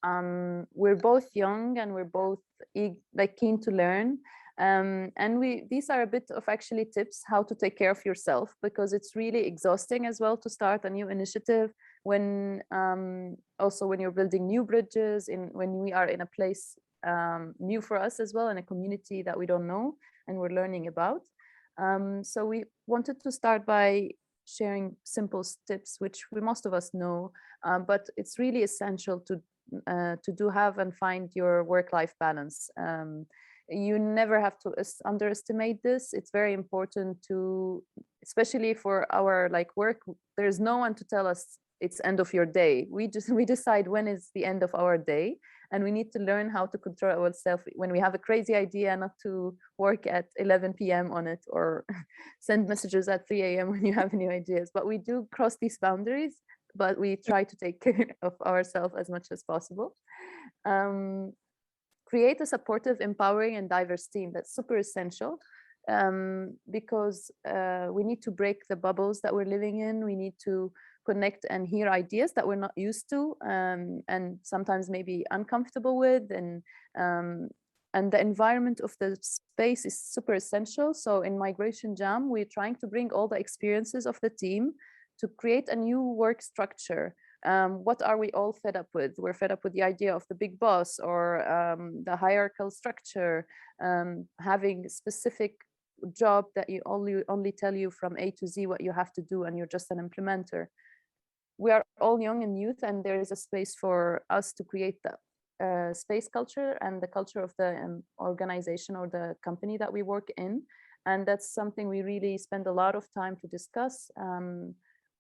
We're both young and we're both keen to learn. And these are a bit of actually tips how to take care of yourself, because it's really exhausting as well to start a new initiative when also when you're building new bridges, when we are in a place new for us as well, in a community that we don't know and we're learning about. So we wanted to start by sharing simple tips, which most of us know, but it's really essential to have and find your work-life balance. You never have to underestimate this. It's very important to, especially for our work, there's no one to tell us it's end of your day. We decide when is the end of our day. And we need to learn how to control ourselves when we have a crazy idea, not to work at 11 p.m. on it or send messages at 3 a.m. when you have new ideas. But we do cross these boundaries, but we try to take care of ourselves as much as possible. Create a supportive, empowering, and diverse team. That's super essential because we need to break the bubbles that we're living in. We need to connect and hear ideas that we're not used to and sometimes maybe uncomfortable with, and the environment of the space is super essential. So in Migration Jam, we're trying to bring all the experiences of the team to create a new work structure. What are we all fed up with? We're fed up with the idea of the big boss or the hierarchical structure, having specific job that you only tell you from A to Z what you have to do and you're just an implementer. We are all young and youth, and there is a space for us to create the space culture and the culture of the organization or the company that we work in. And that's something we really spend a lot of time to discuss.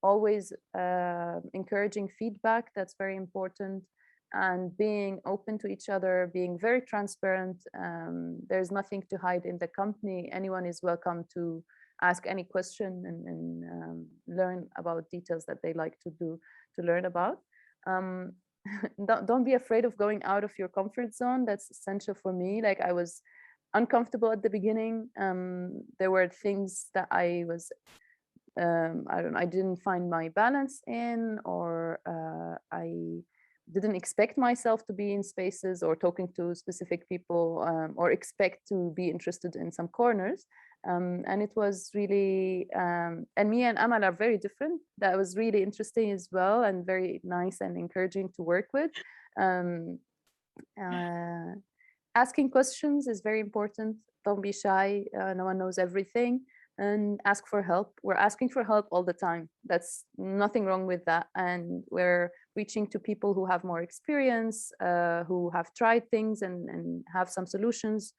Always encouraging feedback, that's very important, and being open to each other, being very transparent. There's nothing to hide in the company. Anyone is welcome to ask any question and learn about details that they like to learn about. Don't be afraid of going out of your comfort zone. That's essential for me. I was uncomfortable at the beginning. There were things that I was I don't know, I didn't find my balance in, or I didn't expect myself to be in spaces or talking to specific people, or expect to be interested in some corners. And it was really, and me and Amal are very different. That was really interesting as well, and very nice and encouraging to work with. Asking questions is very important. Don't be shy. No one knows everything, and ask for help. We're asking for help all the time. That's nothing wrong with that. And we're reaching to people who have more experience, who have tried things and have some solutions,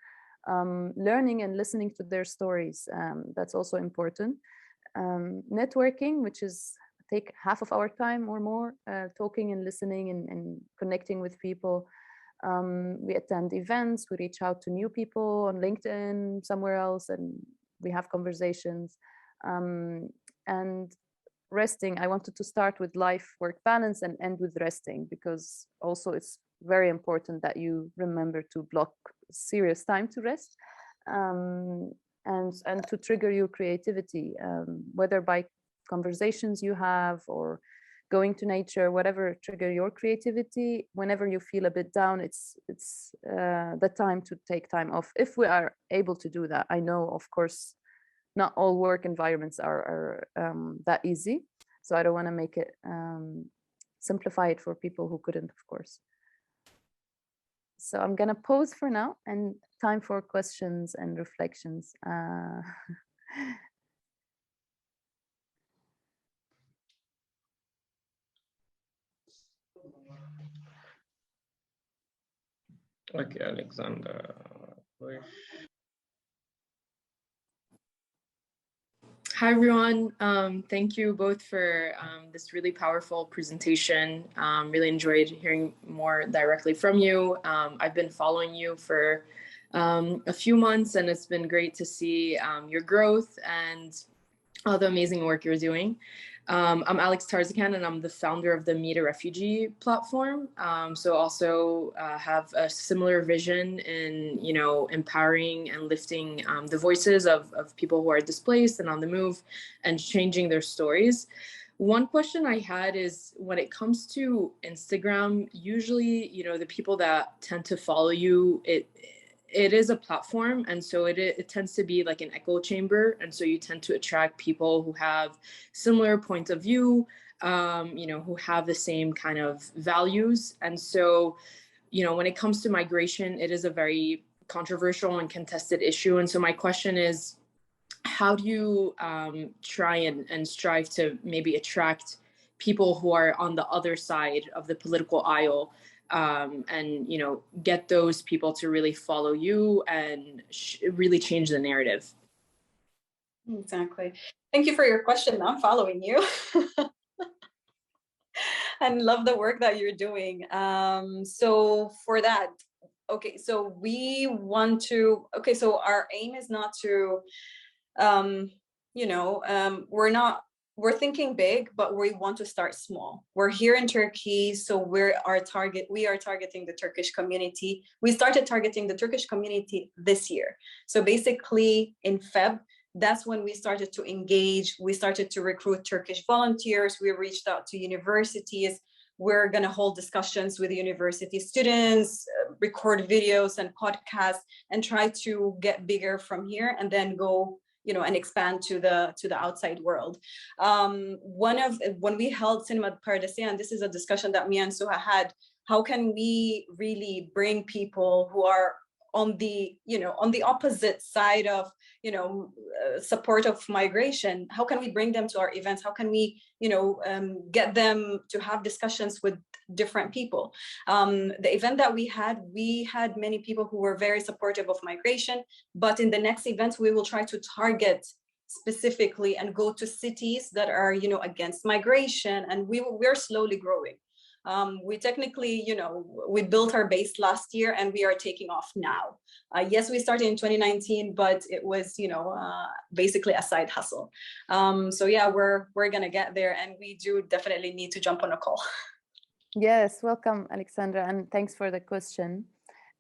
learning and listening to their stories. That's also important. Networking, which is take half of our time or more, talking and listening and connecting with people. We attend events, we reach out to new people on LinkedIn, somewhere else, and we have conversations. And resting, I wanted to start with life-work balance and end with resting, because also it's very important that you remember to block serious time to rest, and to trigger your creativity, whether by conversations you have or going to nature, whatever trigger your creativity. Whenever you feel a bit down, it's the time to take time off, if we are able to do that. I know, of course, not all work environments are that easy, so I don't want to make it simplify it for people who couldn't, of course. So I'm gonna pause for now, and time for questions and reflections. Okay, Alexander. Hi, everyone. Thank you both for this really powerful presentation. Really enjoyed hearing more directly from you. I've been following you for a few months, and it's been great to see your growth and all the amazing work you're doing. I'm Alex Tarzakan, and I'm the founder of the Meet a Refugee platform. So also have a similar vision in, empowering and lifting the voices of people who are displaced and on the move and changing their stories. One question I had is, when it comes to Instagram, usually, the people that tend to follow you, it is a platform, and so it tends to be like an echo chamber, and so you tend to attract people who have similar points of view, who have the same kind of values. And so, when it comes to migration, it is a very controversial and contested issue. And so my question is, how do you try and strive to maybe attract people who are on the other side of the political aisle, and get those people to really follow you and really change the narrative? Exactly. Thank you for your question. I'm following you and love the work that you're doing. So for that, okay, so we want to, okay, so our aim is not to, we're thinking big, but we want to start small. We're here in Turkey, so we are targeting the Turkish community. We started targeting the Turkish community this year. So basically in Feb, that's when we started to engage. We started to recruit Turkish volunteers. We reached out to universities. We're going to hold discussions with university students, record videos and podcasts, and try to get bigger from here, and then go, and expand to the outside world. When we held Cinema Paradise, and this is a discussion that me and Suha had, how can we really bring people who are on the opposite side of support of migration? How can we bring them to our events? How can we get them to have discussions with different people? The event that we had many people who were very supportive of migration, but in the next events we will try to target specifically and go to cities that are against migration, and we're slowly growing. We technically, we built our base last year and we are taking off now. Yes, we started in 2019, but it was, basically a side hustle. So yeah, we're gonna get there, and we do definitely need to jump on a call. Yes, welcome, Alexandra, and thanks for the question.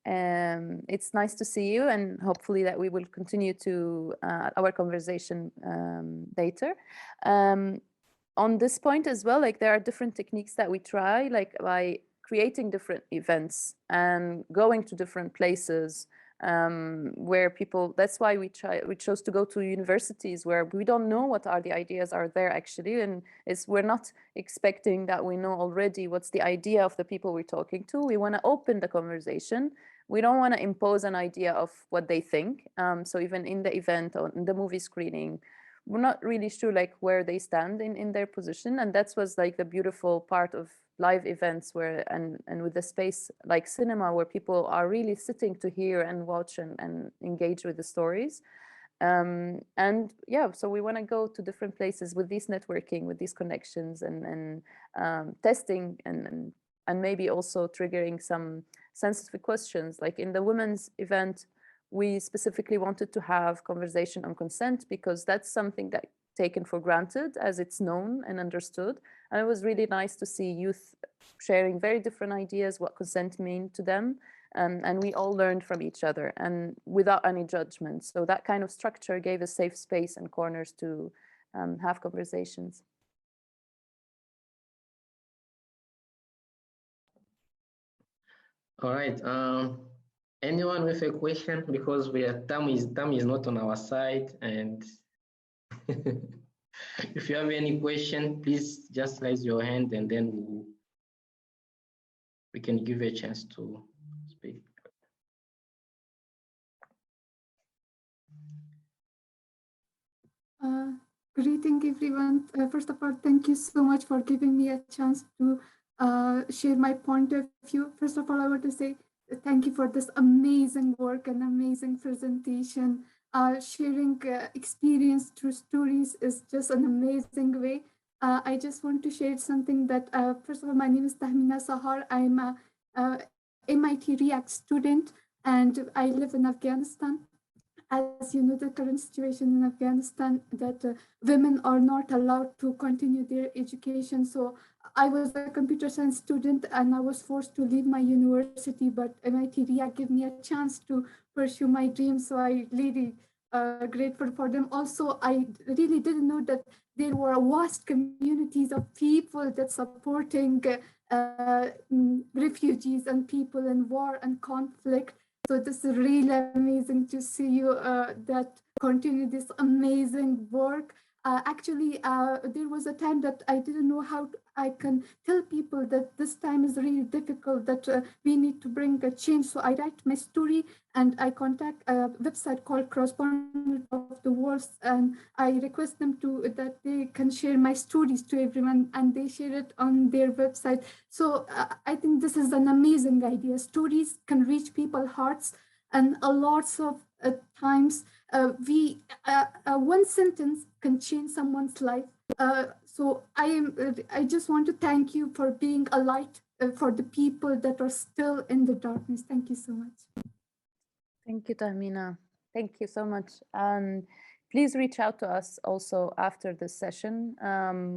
It's nice to see you, and hopefully that we will continue to our conversation later. On this point as well, like there are different techniques that we try, like by creating different events and going to different places where people, that's why we chose to go to universities where we don't know what are the ideas are there actually, and we're not expecting that we know already what's the idea of the people we're talking to. We want to open the conversation. We don't want to impose an idea of what they think. So even in the event or in the movie screening, we're not really sure like where they stand in their position. And that was like the beautiful part of live events where, and with the space like cinema, where people are really sitting to hear and watch and engage with the stories. And yeah, so we want to go to different places with this networking, with these connections, and testing and maybe also triggering some sensitive questions. Like in the women's event, we specifically wanted to have conversation on consent because that's something that taken for granted as it's known and understood. And it was really nice to see youth sharing very different ideas, what consent means to them. And we all learned from each other and without any judgment. So that kind of structure gave a safe space and corners to have conversations. All right. Anyone with a question? Because time is not on our side, and if you have any question, please just raise your hand, and then we can give you a chance to speak. Greeting everyone. First of all, thank you so much for giving me a chance to share my point of view. First of all, I want to say thank you for this amazing work and amazing presentation. Sharing experience through stories is just an amazing way. I just want to share something that, first of all, my name is Tahmina Sahar. I'm a MIT React student and I live in Afghanistan. As you know, the current situation in Afghanistan, that women are not allowed to continue their education. So I was a computer science student and I was forced to leave my university, but MIT React gave me a chance to pursue my dreams. So I really grateful for them. Also, I really didn't know that there were vast communities of people that supporting refugees and people in war and conflict. So this is really amazing to see you that continue this amazing work. Actually, there was a time that I didn't know how I can tell people that this time is really difficult, that we need to bring a change. So I write my story and I contact a website called Correspondent of the Wars, and I request them that they can share my stories to everyone, and they share it on their website. So I think this is an amazing idea. Stories can reach people's hearts, and lots of times one sentence can change someone's life. So I just want to thank you for being a light for the people that are still in the darkness. Thank you so much. Thank you, Tahmina. Thank you so much. Please reach out to us also after this session.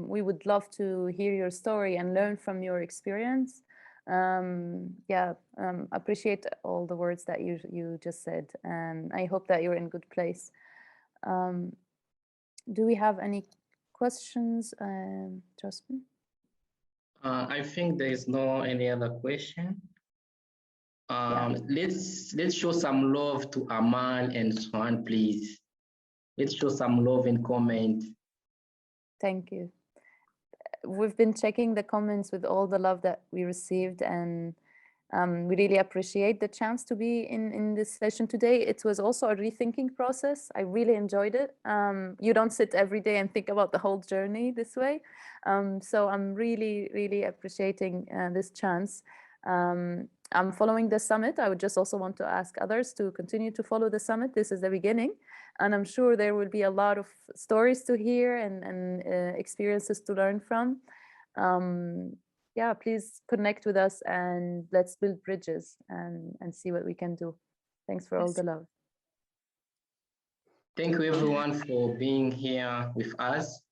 We would love to hear your story and learn from your experience. Appreciate all the words that you just said, and I hope that you're in good place. Do we have any questions, Josephine? I think there is no any other question. Let's show some love to Amal and Swan, please. Let's show some love and comment. Thank you. We've been checking the comments with all the love that we received, and we really appreciate the chance to be in this session today. It was also a rethinking process. I really enjoyed it. You don't sit every day and think about the whole journey this way. So I'm really, really appreciating this chance. I'm following the summit. I would just also want to ask others to continue to follow the summit. This is the beginning, and I'm sure there will be a lot of stories to hear and experiences to learn from. Yeah, please connect with us and let's build bridges and see what we can do. Thanks for all the love. Thank you everyone for being here with us.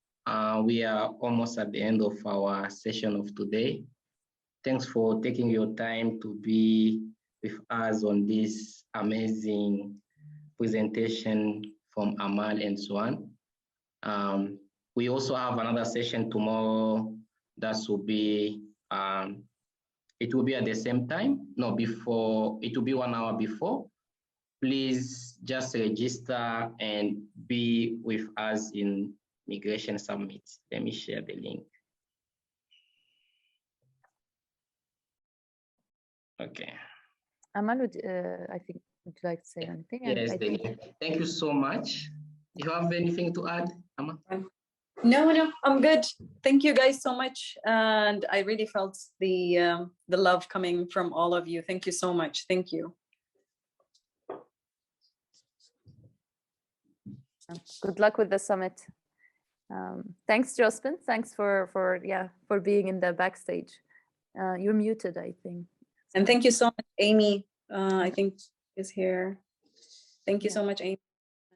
We are almost at the end of our session of today. Thanks for taking your time to be with us on this amazing presentation from Amal and Suha. We also have another session tomorrow that will be, it will be at the same time, no, before, it will be 1 hour before. Please just register and be with us in Migration Summit. Let me share the link. Okay. Amal, I think, would you like to say anything? Yes, thank you so much. You have anything to add, Amal? No, I'm good. Thank you guys so much. And I really felt the love coming from all of you. Thank you so much. Thank you. Good luck with the summit. Thanks, Josephine. Thanks for being in the backstage. You're muted, I think. And thank you so much, Amy. I think is here. Thank you so much, Amy.